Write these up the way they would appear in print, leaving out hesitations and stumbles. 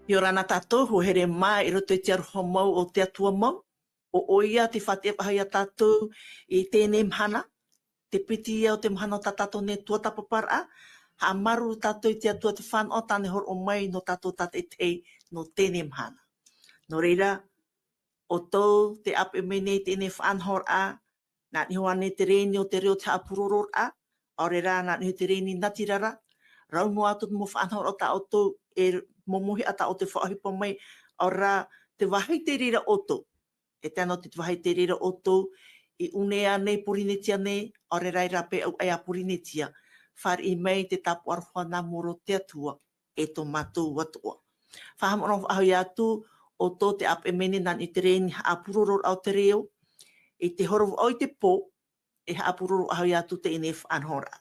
Yorana tatou ho here mai I roto I te aroha mau o te atua mau. O oia te whatea pahai a tatou I tēnei mhana. Te piti ia o te mhana o ta tatou ne tua tapapara. Ha maru tatou I te atua te whan o tane hor o mai no tatou tate tei no tēnei mhana. No reira, o tau te ape mene tēnei whan hor a. Nā ni hoa ne te reni o te reo te apuroror a. O reira, nā ni ho te reni natirara. Rau no atu mo whan hor o ta o tau momohi ata o te whaahipa mai o rā te wahai te rira oto. E tēnā te wahai te rira oto I unea nei purinetia nei, o re rai rape au ai a purinetia. Whar I mei te tapu aroha nā moro te atua e tō mātou watoa. Whahamano ahoi atu o tō te ape mene nan I te reni ha apuroro au te reo, I te horovu au I te pō, e ha apuroro ahoi atu te ine whanhora.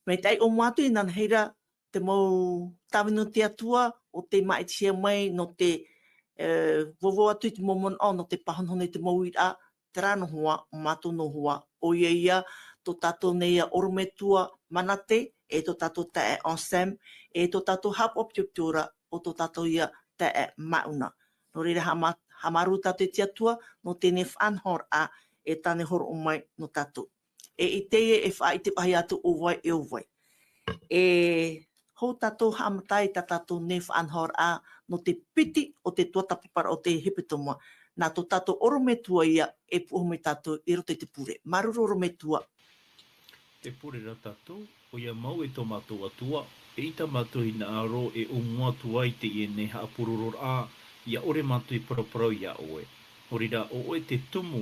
Mei tai o mātu I nan heira te mau tawino te atua o te maitia mai no te vovo atu I te momon o no te pahanhone te mau ira te rano hoa o mātou no hoa o ia tō tātou nei a orometua manate e tō tātou tae onsam e tō tātou hap optioptiora o tō tātou ia tae mauna. No reira ha maru tātou te atua no tēnei whanhor a e tāne horo o mai no tātou. E I teie e wha I te pahi atu o vai e o vai. E hou tātou hamatai tā tātou ne whanhor a no te piti o te tuatapapara o te hipitomoa. Nā tō tātou orometua ia e puhome tātou I roto I te pure. Maruru orometua. Te pure ra tātou, o ia mau e tō mātou atua, e ita mātou I nā aro e o muatua I te I ne ha apururor a, ia ore mātou I paraparau ia oe. Orira, o oe te tumu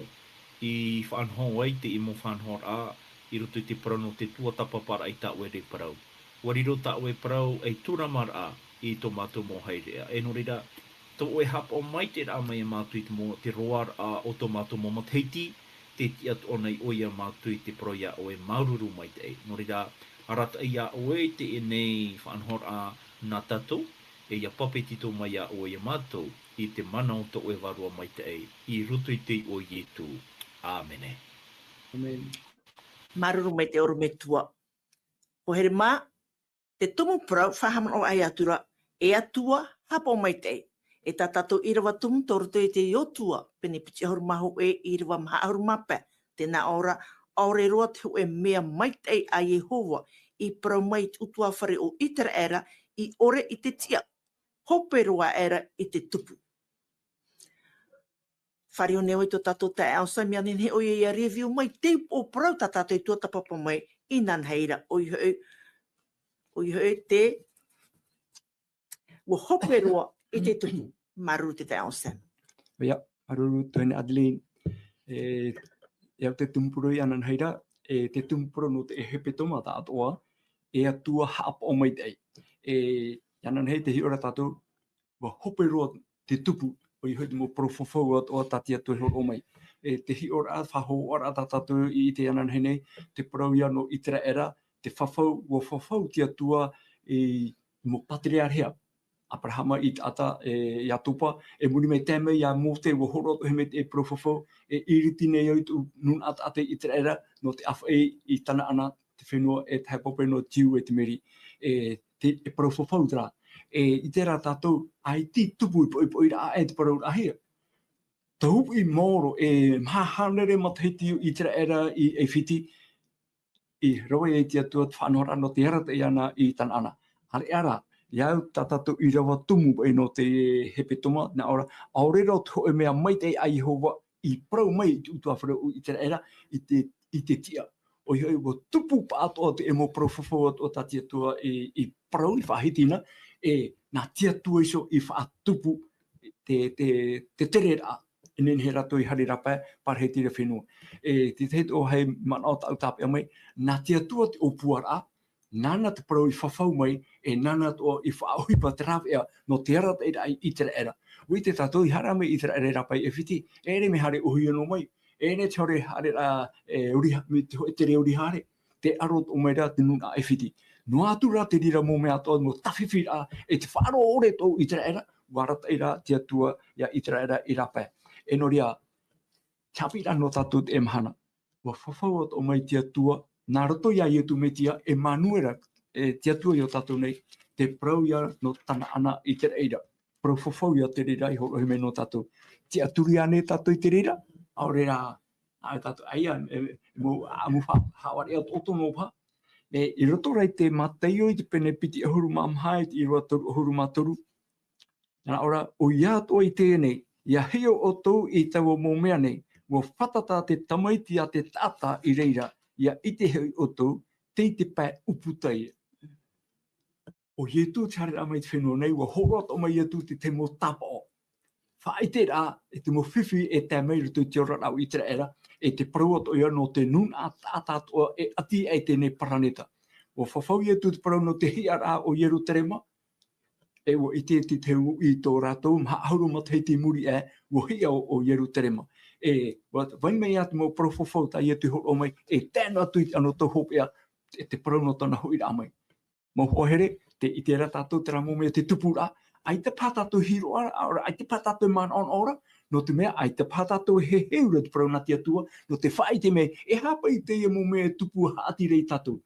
I whanhong ai te I mo whanhor a, I roto I te parano te tuatapapara I tā oe re parau. Wariro tā oe parau ei tūramar a I tō mātou mō heirea. E no reira, tō oe hap o mai te rā mai mātou I te mō te roar a o tō mātou mō mateiti, te tiat o nei oia mātou I te proia oe maururu mai te ei. No reira, arata ia oe te e nei whanhor a nā tātou, e ia papetito mai a oe mātou I te mana o tō oe warua mai te ei. I ruto I te o Ietu. Āmene. Amen. Maruru mai te orometua. Ko here mā, te tumu prau whahaman o ai atura, e atua hapo mai te. E tā tātou irawa tumu toru te te iotua, pene piti ahuru maho e irawa maha ahuru mapa. Tēnā ora, aure roa te e mea mai te a Yehova, I prau mai utua whare o itara era, I ore I te tia. Hope roa era I te tupu. Whare o neo I tō tātou tae au saimi anin he oia ia review mai, te o prau tā tātou I tuatapapa mai, I nan heira, oi te wo hope roa I te tupu, maruru te tae au sam. Ia, maruru tōne Adeline, te tumpuro I anan heira, te tumpuro no te hepetoma tā atoa, e atua hap o mai tei. Anan hei te hi ora tātou, wa hope roa te tupu, o I hoi te mo profofau atoa tātia tui hor o mai. Te hi ora whaho ora tā tātou I te anan hei nei, te parau ia no itera era, te whawhau, wa whawhau tia tua I mo patriarhea. Abrahama I ata ia tupa, e muni mei tēmei ia mō te wa horo he me te e profofau, e iriti nei au tu nun ata ate itera era, no te awha I tana ana, te whenua e te hapope no tiu e te meri, te e profofau tera. I tērā tātou, ai ti tupu I ra e te parau ahia. Ta hupu I mōro, e mahanere matahiti I tera era I e whiti, I rawa e tia tua te whanora no te harata I ana I tana ana. Hare ara, iau tā tātou I rawa tumu e no te hepetoma, nā ora, aurera o te hoe mea mai te a Yehova, I parau mai I utua wharau I tera era, I te tia. O iau wa tupu pa atoa te e mo profofo o tā tia tua I parau I whahitina, nā tia tua iso I whaatupu te tere rā. Inen he rato I hari rapa, parhe tira whenua. Te te o hei mana o tau tāpea mai, nā tia tua te opua rā, nāna te parau I whawhau mai, nāna to I whaauhipa te rawea no te arata I tera era. Ui te tātou I hara mai I tera era rapa I whiti, ere me hare uhi anō mai, ne te hore hare te reo uri hare, te arot o mai rā te nuna I whiti. No atu rā te rira mō mea toa, no tawhiwhi rā, te whaaro ore tō I tera era, warata I rā tia tua ia I tera era I rapa. No ria, chapira no tātou te emhana. Wa whawhau o mai tia tua, nā roto ia ietu me tia, manuera tia tua I o tātou nei, te prau ia no tana ana i te reira. Prau whawhau ia te reira i horo me no tātou. Te aturi ane tātou i te reira, au reira, ai tātou, aia, mo amu hawari au oto no pa. I roto rei te mateio i te pene piti ahuru maamhai i roa toru ahuru matoru. Nā ora, o ia toa i tēnei, ia heo o tau i tau mō mea nei, mo whatata te tamaiti a te tata i reira, ia ite heo o tau, te i te pā uputai. O ietu te hare amai te whenua nei, wa horot o mai ietu te mo tapa o. Whaite rā, e te mo whiwhi e te mei rutu te ora rau i te era, e te parauat o ia no te nun a tātātua e ati e tēnei paraneta. O whawhau ietu te parau no te hia rā o ieru terema, e o i te u i tō rātou, mha auru matai te muri e, o hia o ieru terema. E, vai mei atu mo parau whawhau ta ietu horo o mai, e tēnā tui ano tō hopea, e te parau no tōna hui rā mai. Mo hohere, te i te rā tātou te rā mō mea te tupu rā, ai te pātātou hiro ara, ai te pātātou man on ora, no te mea, ai te pātātou he heura te parau nati atua, no te whai te mea, e hapa i te ia mō mea tupu haati rei tātou.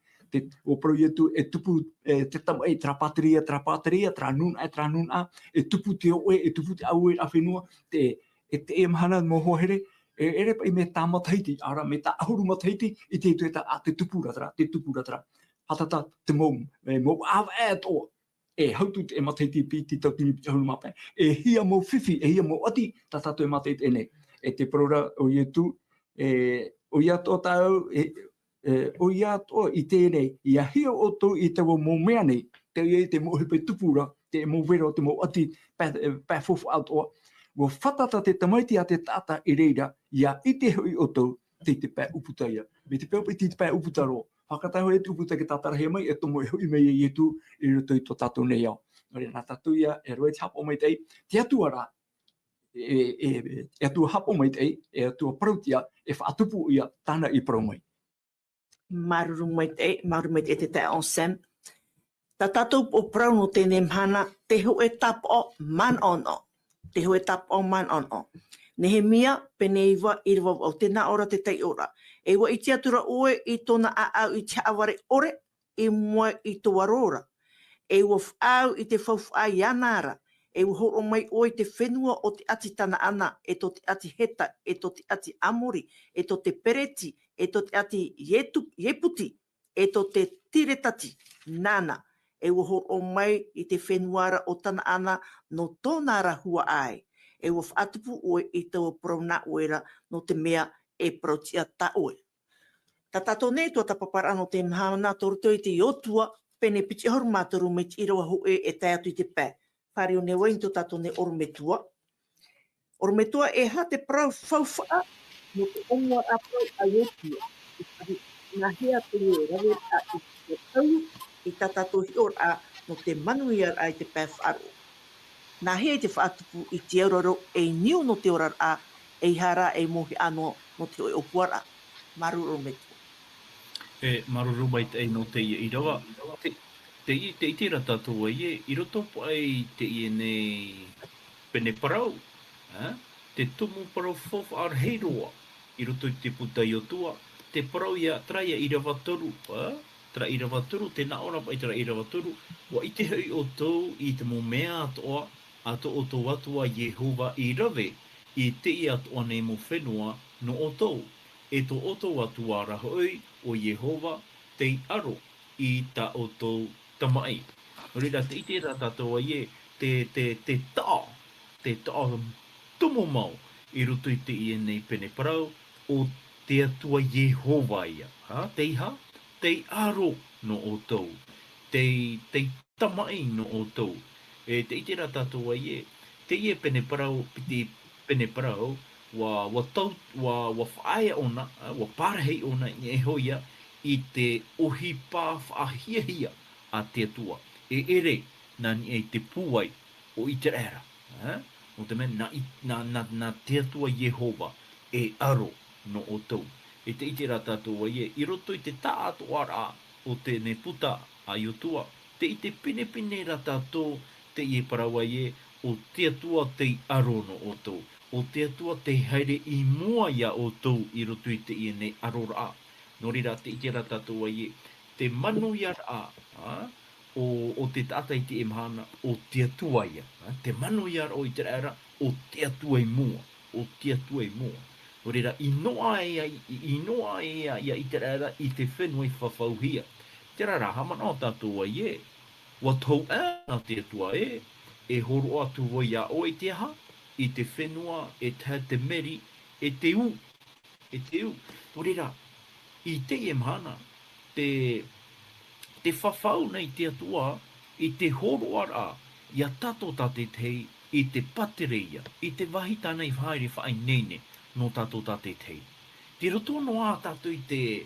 O parau ietu e tupu te tama e tra pāteria, tra nuna, e tupu te oe, e tupu te aue a whenua, e te e mahana mō hohere, e ere pa i me tā mataiti, ara me tā ahuru mataiti, i te tueta a te tupu ratara. Hatata te mō awa e toa. E hautu te e mataiti pi ti tau tini pita hunu mapai. E hia mō whiwhi, e hia mō ati, tātātou e mataiti e nei. E te parora o ietu, o ia tō tāu, o ia tō i tēnei, ia hia o tō i te mō mea nei, te i te mō hipe tupura, te mō wera o te mō ati, pā fofu au toa. Wo whatata te tamaiti a te tata i reira, ia i te hui o tō, te pā uputaia. Me te pēo te pā uputaro. Whakataho e tuputa ke tātarahe mai, e tomo e hui mei e ietu i roto i tō tātou nei au. Nō rei nā tātou ia, e roe te hapo mai tei, te atua rā, e atua hapo mai tei, e atua parautia, e whaatupu ia tāna i parau mai. Maruru mai te te te on sem. Tā tātou o parau no tēnei mhana, te ho e tapo man ono. Te ho e tapo man ono. Nehemia, pene iwa, iriwa o tēnā ora te tei ora. E wa i te atura oe i tōna au i te aware ore, i mua i tō arora. E wa whaau i te whauwhai anara. E wa horo mai oe te whenua o te ati tana ana, e tō te ati heta, e tō te ati amori, e tō te pereti, e tō te ati yeputi, e tō te tiretati, nana. E wa horo mai i te whenuara o tana ana no tōna rahua ai. E wa whaatupu oe i tō prona oera no te mea e protia ta oe. Tā tātou nei tua tapapara no te mhana tōruto i te iotua, pene piti horu mātoru me te irawa hoe e tai atu i te pē. Whare o ne wain tō tātou nei orumetua. Orumetua e ha te parau whauwha no te onua a parau a iotua. Nā hea te rawe a i te tau i tā tātou hior a no te manuia a i te pē whaaro. Nā hea te whaatupu i te auraro e niu no te orar a e hara e mohi ano no te oe opuara. Maruru metu. E maruru mai te no te i rawa. Te i te rata toa i roto pai te i nei pene parau. Te tumu parau fofu ar heiroa. I roto i te puta i o tua. Te parau ia traia i rawa toru. Tra i rawa toru, te naora pai tra i rawa toru. Wa i te hei o tau i te mo mea atoa. Ato o tō atua Jehova i rawe. I te i atoa nei mo whenua no o tau. E tō o tō atua rahoi o Jehova te aro i ta o tō tamai. Rira te ite rata toa ie te tā tumo mau i roto i te i nei pene parau o te atua Jehova ia. Te iha, te aro no o tau. Te tamai no o tau. E te ite rata toa ie, te ie pene parau, piti pene parau, wa whaia ona, wa parahei ona i e hoia i te ohipa whahiahia a te atua. E ere nani e te puai o i te era. O te mea, na te atua Jehova e aro no o tau. E te ite rata toa ie, i roto i te tātu ara o te ne puta a i o tua, te ite pine rata tō te ie parawa ie, o te atua te aro no o tau. O te atua te haere i mua ia o tau i roto i te ie nei aro ra. No rira te ite rata toa ie, te manu ia ra, o te tata i te imahana o te atua ia. Te mano ia o i te era o te atua i mua. O te atua i mua. O reira, i noa ia i te era i te whenua i whawhauhia. Te rara, hamana o tātou ai e. Wa tau na te atua e horo atu o ia o i te aha, i te whenua, e te meri, e te u. O reira, i te imahana, te whawhau nei te atua, i te horo ara, ia tato tate tei, i te patereia, i te wahita nei whaere whaai nene, no tato tate tei. Te roto no a tato i te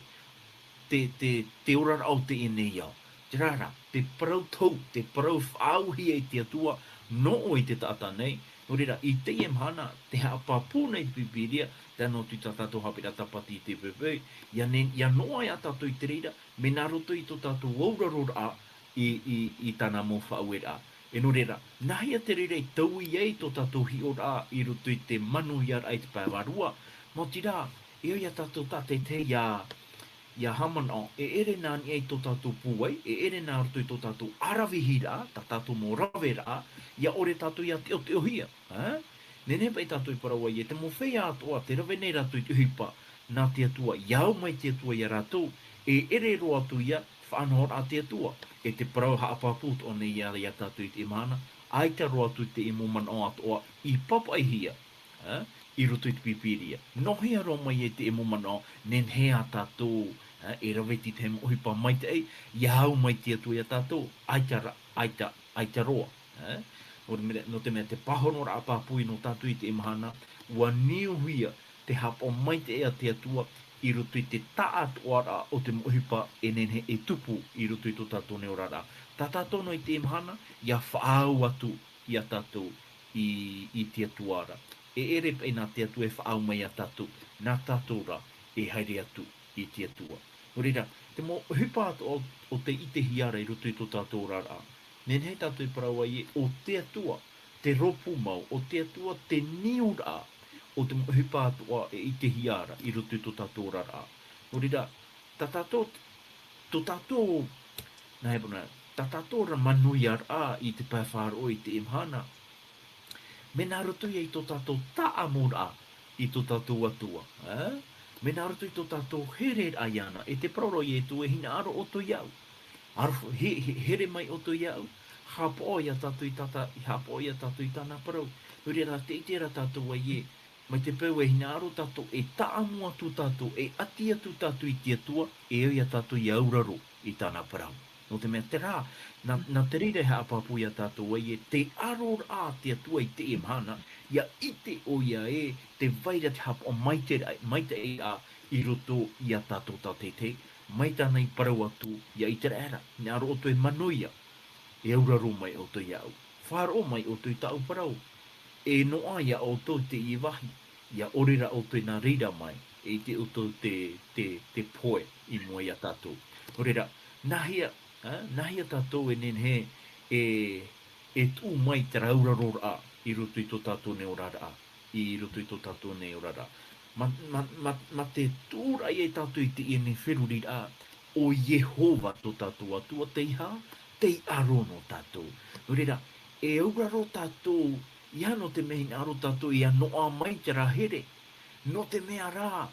ora au te ene iau. Te rara, te parau tau, te parau whaauhia i te atua, no o i te tata nei, no reira, i te hana, te hapapu nei pipiria, te anō tui tatato hapira tapati i te pepe, ia noa ia tato i te reira, me nā roto i to tato waurarora a, i tana mō whauera a. E no reira, nahia te reira i tau i ei to tato hi ora i roto i te manu iar ai te pāwarua, mo tira, ia ia tato tate te ia hamana, e ere nā ni ei to tātou pūai, e ere nā roto i to tātou arawihira, ta tātou mō rawera, ia ore tātou ia te o te ohia. Nene pai tātou i parawa i e te mō whea atoa, te rawe nei rātou i te uhipa, nā te atua, iau mai te atua ia rātou, e ere ro atu ia, whanahor a te atua, e te parau haapaput o nei ia tātou i te imana, aita ro atu te imo man o atoa, i papai hia, i roto i te pipiria. Nohia ro mai e te emo mana, nen hea tātou, e raweti te hemo ohipa mai te ei, iau mai te atu ia tātou, aita roa. No te mea te pahonora apapui no tātou i te imahana, ua niuhia te hapo mai te ea te atua, i roto i te taat oara o te mohipa e nenhe e tupu i roto i to tātou neorara. Tā tātou no i te imahana, ia whaau atu ia tātou i te atuara. E ere pei nā te atu e whaau mai a tātou, nā tātou ra e haere atu i te atua. No reira, te mō hipa atu o te ite hiara i roto i tō tātou rara. Nen hei tātou i paraua i o te atua, te ropu mau, o te atua te niura, o te mō hipa atu e ite hiara i roto i tō tātou rara. No reira, tā tātou, nā hebona, tā tātou ra manui ara i te pāwhāro i te imhana, me nā roto i tō tātou taamura i tō tātou atua. Me nā roto i tō tātou here aiana, e te proro i e tō e hina aro o tō iau. Aro here mai o tō iau, hapo ia tātou i tāna parau. Huri rā te itera tātou ai e, mai te peu e hina aro tātou e taamu atu tātou, e ati atu tātou i te atua, e ia tātou i auraro i tāna parau. No te mea te rā, nā te rire hea apapu ia tātou ai e, te aror a te atua i te imhana, ia ite o ia e, te vaira te hapa o maite e a, i roto ia tātou tā te, maita nei parau atu, ia i te rera, ne aro o to e manuia, e auraro mai o to iau, wharo mai o to i tau parau, e noa ia o to te i wahi, ia orira o to i nā reira mai, e te o to te poe i mua ia tātou. Orira, nahia tātou e nen he e tū mai te raurarora i roto i tō tātou neorara, i roto i tō tātou neorara. Ma te tūra i e tātou i te ene wheruri a o Yehova tō tātou atua te iha, te aro no tātou. Nōreira, e auraro tātou, ia no te mehin aro tātou, ia noa mai te rahere, no te mea rā,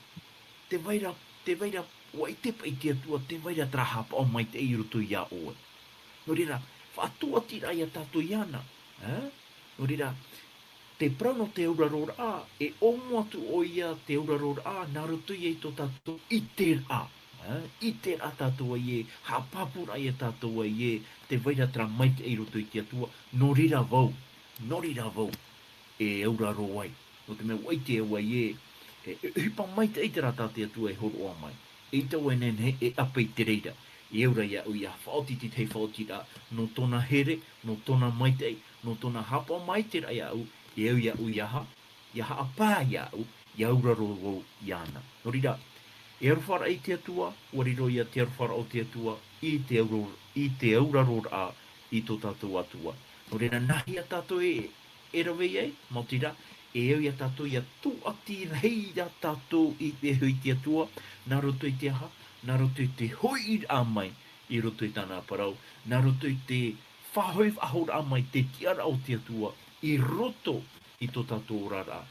te vaira, wai te pai te atua, te vaira trahapa o mai te i roto i a oe. Nōreira, whātua tira ia tātou iana. Nōreira, te prano te aurarora a, e omu atu o ia te aurarora a, nā roto i tō tātou iter a. Iter a tātou ai e, hapapura i a tātou ai e, te vaira tra mai te i roto i te atua, nōreira vau, e auraro ai. No te mea wai te au ai e, hipa mai te eitera tā te atua e horo a mai. E tau e nen e apei te reira. I eura ia u ia whaotiti tei whaotira, no tona here, no tona maitei, no tona hapa maitera ia u, i eu ia u iaha apā ia u, i auraro o iana. No rira, e arwhara i te atua, wariro ia te arwhara o te atua, i te auraro a i tō tātou atua. No rira, nahia tātou e rawei ei, mo tira, e eu ia tātou ia tu ati reira tātou i te hui te atua, nā roto i te aha, nā roto i te hoi a mai, i roto i tāna parau. Nā roto i te whahoi ahora mai te tiara o te atua i roto i tō tātou rara.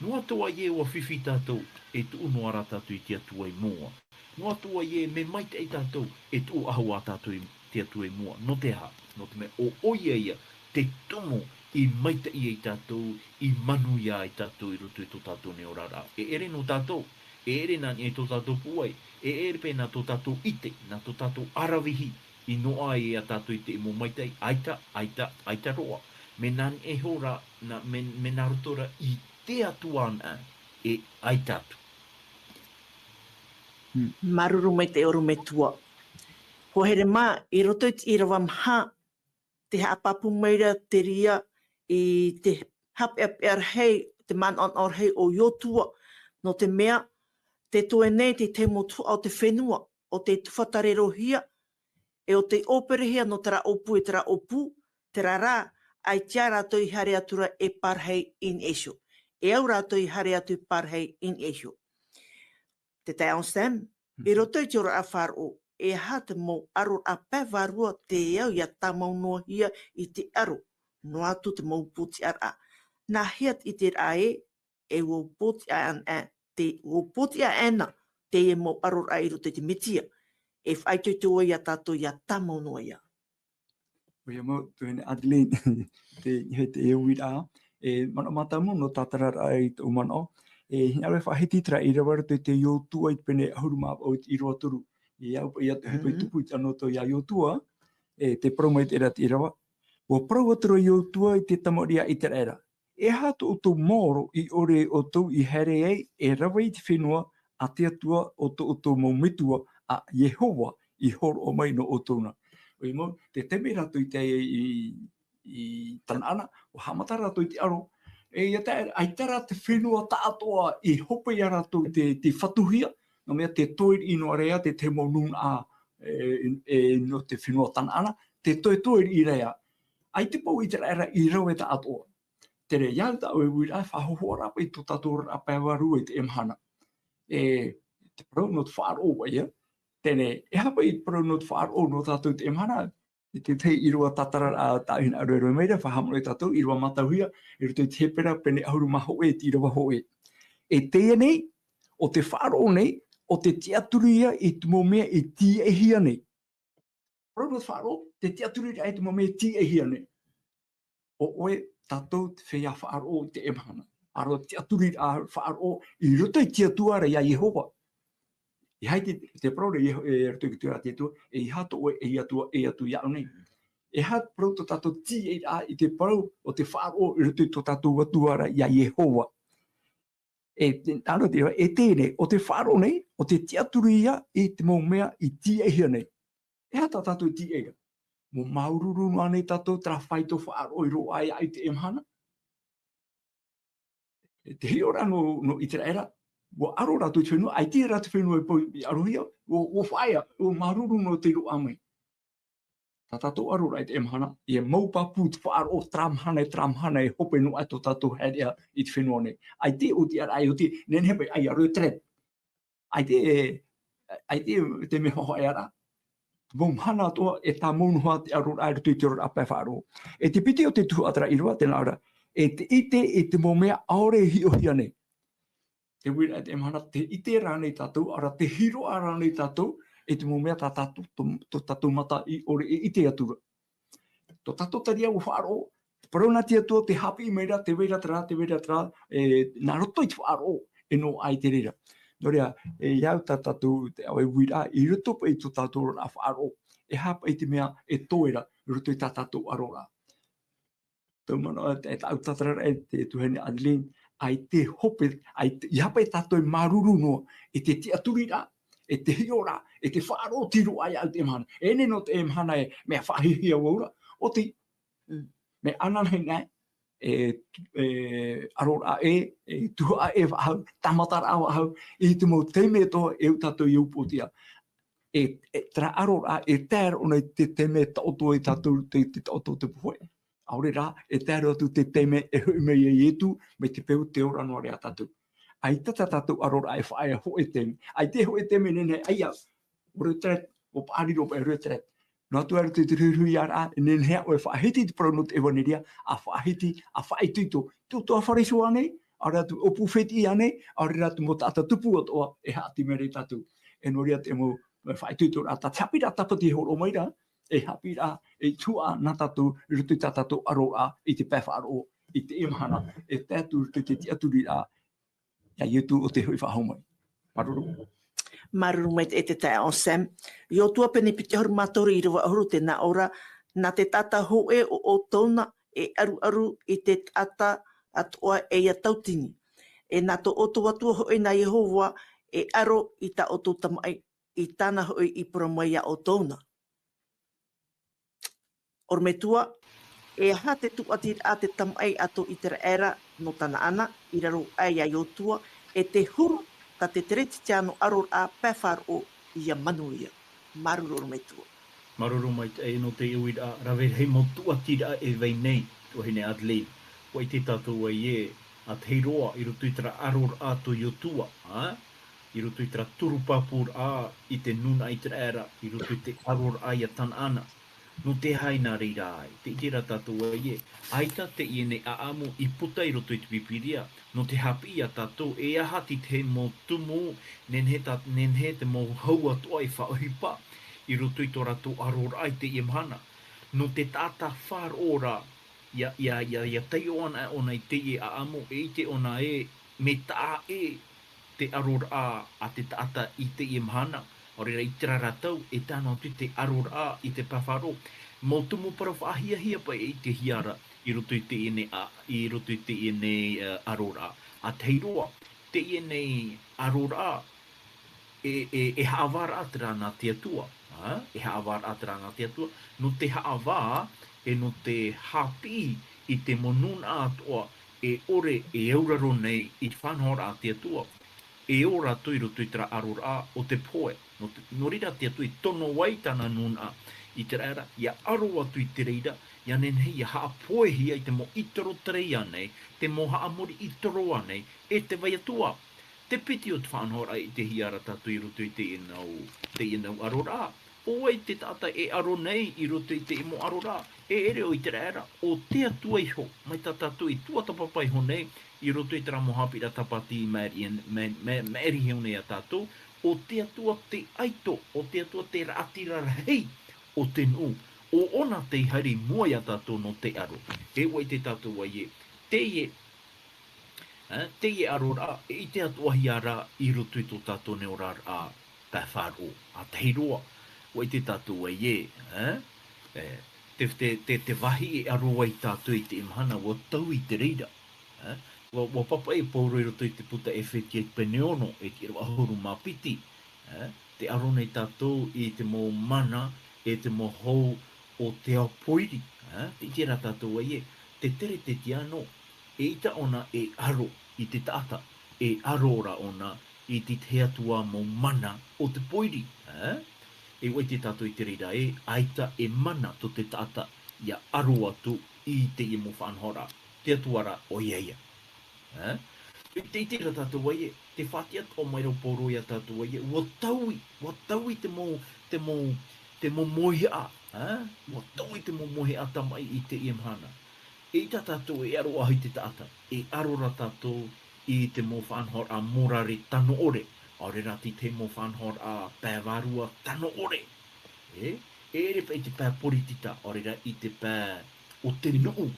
Noa toa ie ua whiwhi tātou e tu unoara tātou i te atua i mua. Noa toa ie me maite i tātou e tu ahua tātou i te atua i mua. No te ha, no te me o oia ia te tomo i maite i tātou, i manu ia i tātou i roto i tō tātou ne o rara. E ere no tātou, e ere nani e tō tātou puai, e ere pēnā tō tātou ite, nā tō tātou arawihi, i noa e a tātou i te mo maite i aita roa. Me nani e hora, me nā rotora i te atuana e aitatu. Maruru mai te oru me tua. Ho here mā, i roto i te irawa mha, te hapapu meira te ria i te hapea hei, te man on hei o iotua, no te mea, te toe nei te te motu o te whenua, o te tuwhatarero hia, e o te opere hia no tera opu e tera opu, tera rā, ai tia rātou i hare atura e parhei in esho. E au rātou i hare atu parhei in esho. Te te understand? I roto i te ora a whāro, e hata mō aro a pēwarua te au i a tamau noa hia i te aro. No atu te mō puti ara. Nā hiat i te rae, e wō puti a an te wō puti a ana, te e mō aro a i roto i te mitia. E whaitu te oi a tātou i a tamau noa ia. Oia mo, tuene Adeline, he te e wira, e mana matamu no tātara ai te umano, e hina rewa whahiti tra i rawara te iotua i pene ahuruma o i roa turu. I au i atu hepa i tupu i tano to i a iotua, e te promo i te era te irawa. Wa prau aturo iotua i te tamoria i te era. E hatu o tō moro i ore o tō i here ei, e rawa i te whenua a te atua o tō maumitua a Yehova i horo o mai no o tōna. Oi mo, te teme rato i te i tanana, o hamata rato i te aro, e ia te aitara te whenua tātoa i hopa i rato te whatuhia, no mea te toi ino area, te te maunun a no te whenua tanana, te toi i rea. Ai te pau i te era i rau e tātoa. Te re iau ta o e wira, whahohua rapa i tō tātoa a pēwaru i te emhana. Te parau no te whaaro wa ia, tēne, e hapa i parau no te whaaro no tātou te emhana, te tei i rua tatara a tāhina aroe meira, whahamore tātou, i rua matauhia, i ruto i te hepera pene ahuruma hoe, ti rawa hoe. E teia nei, o te whaaro nei, o te tiaturia i te momea i ti ehia nei. Parau no te whaaro, te tiaturia i te momea i ti ehia nei. O oe tātou te whea whaaro te emhana. Aro tiaturia a whaaro i ruto i tiatuara ia Yehova. I hai te prore e ruto ki tua te tua, e i hato oe e atu iau nei. E hat prou to tātou ti e a i te prou o te whaaro i ruto i to tātou watuara ia Yehova. E tano te e tēne, o te whaaro nei, o te tiaturia i te mea i ti ehia nei. E hata tātou ti ega. Mo maururu noa nei tātou tra whaito whaaro i roa ai te emhana. E te hiora no i te era, wo aro ratu te whenua, ai te ratu whenua i arohia, wo whaia, wo maruru no te roa mai. Tā tātou aro rai te emhana, i e maupapu te whaaro tramhana e hope no ato tātou herea i te whenua nei. Ai te o te ara, ai o te, nen hepe, ai aro trep. Ai te me hoa e ara. Mōmhana atoa e tā mōnuha te aro rai rutu i te ora apai whaaro. E te piti o te tuhu atara i rua, tēnā ora, e te ite e te mōmea aore hi o hia nei. Te wira e te emhana, te ite rānei tātou, ara te hiro a rānei tātou, e te mōmea tā tātou, tō tātou mata i ore e ite atura. Tō tātou taria o whaaro, parauna te atua, te hapi i meira, te weira tara, nā roto i te whaaro, e no ai te reira. Nō rea, e iau tā tātou, te au e wira, i roto pa i tō tātou a whaaro, e hapa i te mea, e tōera, roto i tā tātou arora. Tau mana, e tau tātara e te tuhene Adeline, ai te hope, i hapa e tātou e maruru noa, e te tiaturira, e te hiora, e te whaaro tiro ai au te emhana. E ne no te emhana e mea whahihia waura, o te, me ananhei nei, arora tuha e wahau, tamatara wahau, i te mo teime toa e tātou i upotia. Tra arora e tēra ona te teime taoto i tātou te taoto te puhoi. Aore rā, e tēra atu te teime e hui mei e etu, me te peu te ora noa rea tātou. Ai tata tātou arora e whaia ho e teme. Ai te ho e teme nene, aia, ore tēra o paari ro pe retret no tu er te hui ara nen he o whaahiti te pronut e waneria a whaahiti a whaitito tu a wharesu ane ara tu opu feti ane ara tu mo tata tupu o toa e hati mere tatu e noria te mo whaitito a ta tapira tapati horo maira e hapira e tua na tatu rutu tatu aro a i te pewharo i te imhana e tatu te aturi a ya yetu o te hui whahomai. Paruru. Maruru mai e te tae on Sam. Io tua pene piti horu matori i rewa horu te na ora na te tata hoe o tona e aru i te tata atoa e ia tautini. E na to oto atua hoe na Yehova e aro i ta oto tamai i tana hoe i promaia o tona. Ormetua e ha te tu atir a te tamai ato i te era no tana ana i raro ai a iotua e te huru ta te tereti tiano aror a pewhar o ia manuia. Maruru me tua. Maruru mai te no te iwi a rawe hei mo tua tira e vei nei to hene Adelaide. Wai te tātou ai e a te roa i rutu i tera aror a to iotua. I rutu i tera turupapur a i te nuna i tera era. I rutu i te aror a i a tan ana. No te haina reira ai. Te tira tātou ai e. Aita te iene a amu i puta i roto i te pipiria. No te hapi a tātou e ahati te mo tumu. Nen he te mo haua toa i whaohipa. I roto i tō rato aror ai te imhana. No te tata whar ora. Ia teio ana ona i te e a amu e i te ona e. Me taa e te aror a te tata i te imhana. Ore rei tira ratau e tāna tu te aror a i te pawharo. Mo tumu para whaahia pa e te hiara i roto i te ene aror a. A teiroa, te ene aror a e haawar atra nā te atua. E haawar atra nā te atua. No te haawar e no te hapi i te monun atoa e ore e auraro nei i whanhora a te atua. E ora tu i roto i tera aror a o te poe. No rira te atu i tono wai tana nuna i te reira, ia aro atu i te reira, ia nenhe ia haa poe hia i te mo itoro trei anei, te mo haa mori itoro anei, e te vai atua. Te piti o te whanhora i te hiara tatu i roto i te inau arora. Oe te tata e aro nei i roto i te imo arora. E ere o i te reira, o te atua iho, mai tatu i tua tapapai ho nei, i roto i tera mohapira tapati maeri heone a tātou, o te atua te aito, o te atua te ratira rei, o te nu, o ona te hari moia tātou no te aro. E wai te tātou ai e, te e arora, e i te atua hiara i roto i tō tātou ne orar a pawharo, a teiroa. Wai te tātou ai te wahi e aroa i tātou i te imhana, o tau i te reira. Wa papa e pauro i roto i te puta e wheti e peneono e ki rawa horu mapiti. Te arona i tātou i te mō mana e te mō hou o te ao poiri. Te tira tātou ai e. Te tere te tiano e ita ona e aro i te tata. E arora ona i te te atua mō mana o te poiri. E wai te tātou i te reira e aita e mana to te tata ia aro atu i te i mō whanhora. Te atuara o iaia. Te tira tātou ai e, te whatiat o mai rau poro ia tātou ai e, ua taui te mō mohi a, ua taui te mō mohi a tamai i te imhana. E ta tātou e aro ahi te tata, e arora tātou i te mō whanhor a morare tano ore, aore rati te mō whanhor a pēwarua tano ore. E ere pa i te pē poritita, aore ra i te pē o te nuu,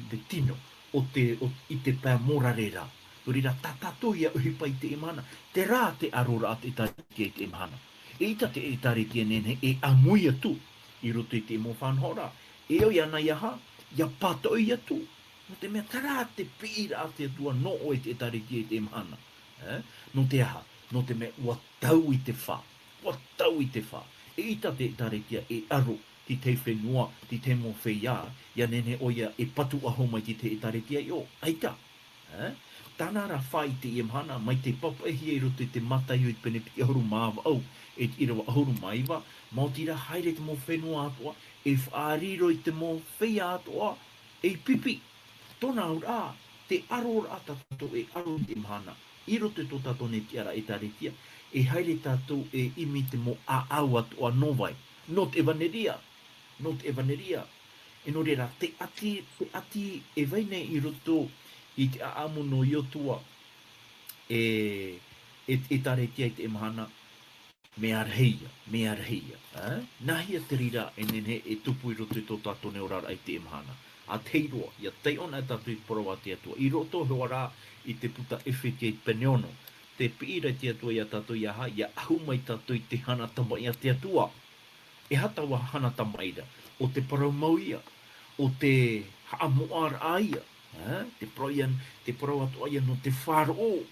te tino. I te pā morarera. Rira tatato ia uhipa i te imana. Te rā te arora a te tariki i te imana. E ita te e tariki nene e amui atu. I roto i te imo whanhora. E o iana iaha, ia pato i atu. No te mea tarā te pira a te atua no o i te tariki i te imana. No te aha, no te mea ua tau i te wha. Ua tau i te wha. E ita te tarikia e aro. Ti te whenua, ti te mō whea, ia nene oia e patu aho mai ti te etaretia i o, aita. Tāna ra whai te imhana, mai te papa e hi e roto i te matai o i pene piki ahuru māwa au, e ti irawa ahuru maiwa, mau tira haere te mō whenua atoa, e whaariro i te mō whea atoa, e pipi. Tōna ura, te aro ata tato e aro i te imhana, i roto i tō tato ne tiara etaretia, e haere tātou e imi te mo a-au atu anovai. Not evaneria. Not evaneria. E no reira, te ati e vaine i roto i te aamu no iotua e taretia i te mahana me arheia. Nahia te rira e nene e tupu i roto i tō tātou neorara i te mahana. A teiroa, ia tei ona e tātou i poroa te atua. I roto hoa rā i te puta efe te peneono. Te piira te atua i a tātou i aha, ia ahu mai tātou i te hana tama i a te atua. E hatawa hana tama ira. O te paraumauia. O te haamoar aia, te parau atu aia no te whāro,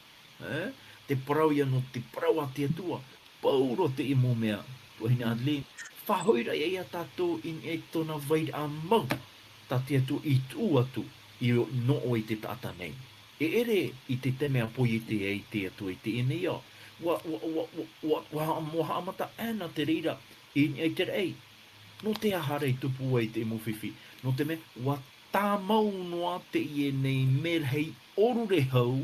te parau ia no te parau a te atua, pauro te imo mea, tuhina adli, whahoira ia tātou in e tona vaira a mau, tā te atu i tū atu, i no o i te tata nei. E ere i te teme a poi i te atu i te ene ia, wa amata ana te reira, in e te rei, no te ahara i tupu ai te mowhiwhi. No te me, wa tā mau noa te ie nei merhei oru re hau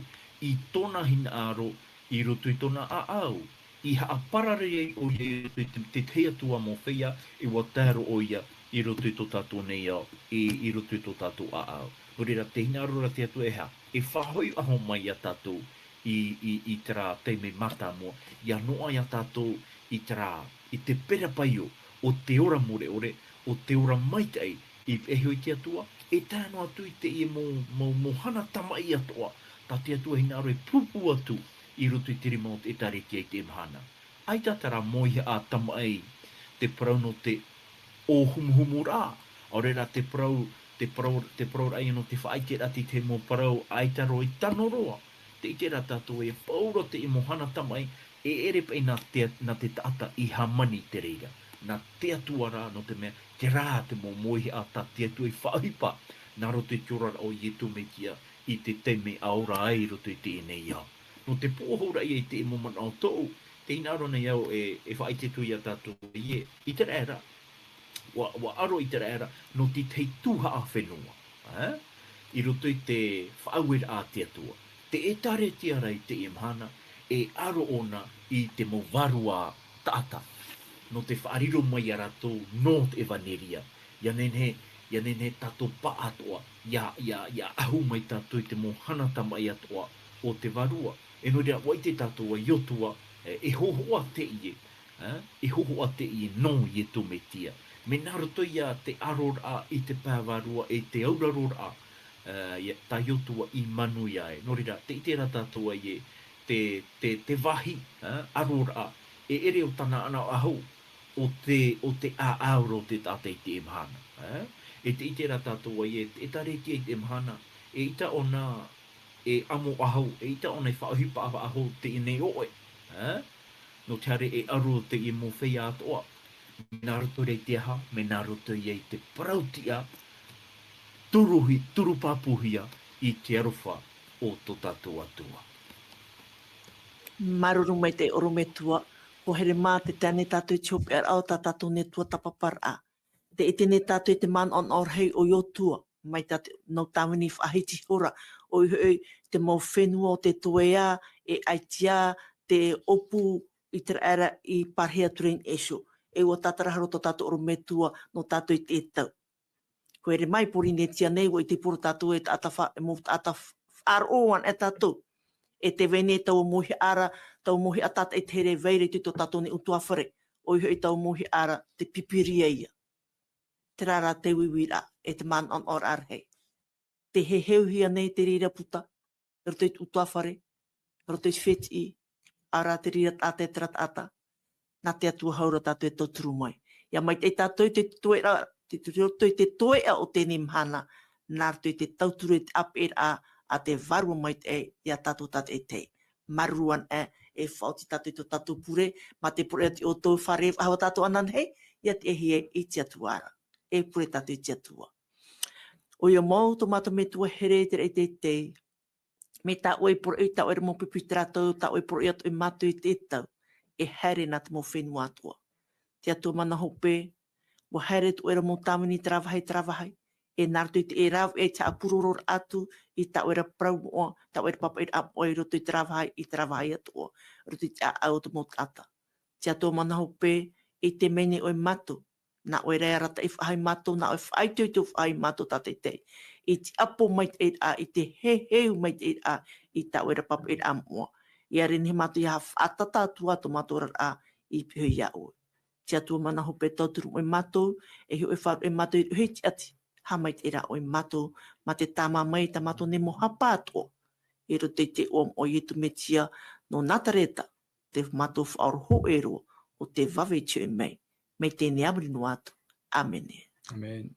i tōna hina aro i roto i tōna a-au. I haaparare ei o ia te te atua mo whia i wa tāro o ia i roto i tō tātou nei au, i roto i tō tātou a-au. No reira, te hina arora te atua e ha, e whahoi aho mai a tātou i tera teime mata mua, ia noa i a tātou i tera, i te pera paio, o te ora more ore, o te ora maitei, i ehoi te atua, e tāno atu i te ia mo hana tama i atua, tā te atua hina aro e pupu atu, i roto i te remote e tareki ai te mahana. Ai tatara mohi a tama ai, te parau no te o humuhumu rā, aurera te parau ai no te whaite rati te mo parau ai taro i tano roa, te ite ratato e pauro te i mo hana tama ai, e ere pai na te tata i hamani te reira. Na te atua rā no te mea, te rā te mo mohi a ta te atua i whaipa, nā roto i tiorara o ietu me kia i te teime aura ai roto i te enei au. No te pōhora i te imo mana o tōu, te inaro nei au e whaite tu i a tātou i te rēra, wa aro i te rēra, no te tei tuha a whenua. I roto i te whaauer a te atua. Te e tare tiara i te imhana, e aro ona i te mo varua tata. No te whaariro mai a rato North Evaneria. Ia nene tato pa atoa. Ia ahu mai tato i te mo hanata mai atoa o te varua. E no rea wai te tato a iotua e hohoa te ie. E hohoa te ie no i e tumetia. Me naroto ia te arora i te pāvarua e te aurarora ta iotua i manu iae. No rea te itera tato a ie te vahi arora e ere o tana ana ahu. O te a-auro te tātei te imhana. E te itera tātua e tareki e te imhana, e ita ona e amo ahau, e ita ona e whaohipa ahau te inei oe. No te are e aro te i mo whea atoa. Me nā roto rei te aha, me nā roto i te parautia, turu papuhia i te arofa o tō tātou atua. Maruru mai te orometua, ko here mā te tane tātou i tiopi ar au tā tātou ne tua tapapara a. Te ete ne tātou i te man on or hei o iotua, mai tātou no tāwini whahiti hora, o i te mau whenua o te toea, e aitia, te opu i te era i parhea turein esho, e ua tātaraharo tō tātou orometua no tātou i te tau. Ko here mai pori ne tia nei, o i te poro tātou e ata wharoan e tātou. E te vene tau mohi ara, tau mohi atata e te here veire te tō tātou ne utua whare, o i tau mohi ara te pipiria ia. Te rara te wiwira e te man on or arhei. Te he heuhia nei te rira puta, roto i utua whare, roto i wheti i, ara te rira ata e trat ata, nā te atua haura tātou e tōturu mai. Ia mai te tātou te toea, roto i te toea o te nimhana, nā roto i te tauturu e te aper a te varua mai te ia tātou tātou e te. Maruan e whauti tātou i tō tātou pure, ma te pure ati o tō whare hawa tātou anan hei, ia te ehi i te atuara. E pure tātou i te atua. O ia mau tō mātou me tua here te rei te me tā oi pure i tā oi mo pipi tātou, tā oi pure i atu i mātou i te tau, e here nā te mo whenua atua. Te atua mana hope, wa here tu ora mo tāmini trawahai, e nartu te e rau e ta apururor atu i ta oera prau o, ta oera papa i ap oi roto i travai atu o, roto i ta au te mot ata. Tia tō mana hope i te meni oi matu, na oera e rata i whai matu, na oi whai tui tu whai matu tate te. I te apo mai te a, i te heu mai te a, i ta oera papa i am o. Ia rin he matu i ha whaatata atua to matorar a i pihu ia o. Tia tō mana hope tauturu oi matu, e hui whau e matu i hui ati. Ha mai te ra oi matu, ma te tama mai ta matu ne moha pātoa. E ro te om o i tu metia no natareta, te matu whaoro ho e ro, o te wawe tue mei. Mei te neabri no atu. Amen. Amen.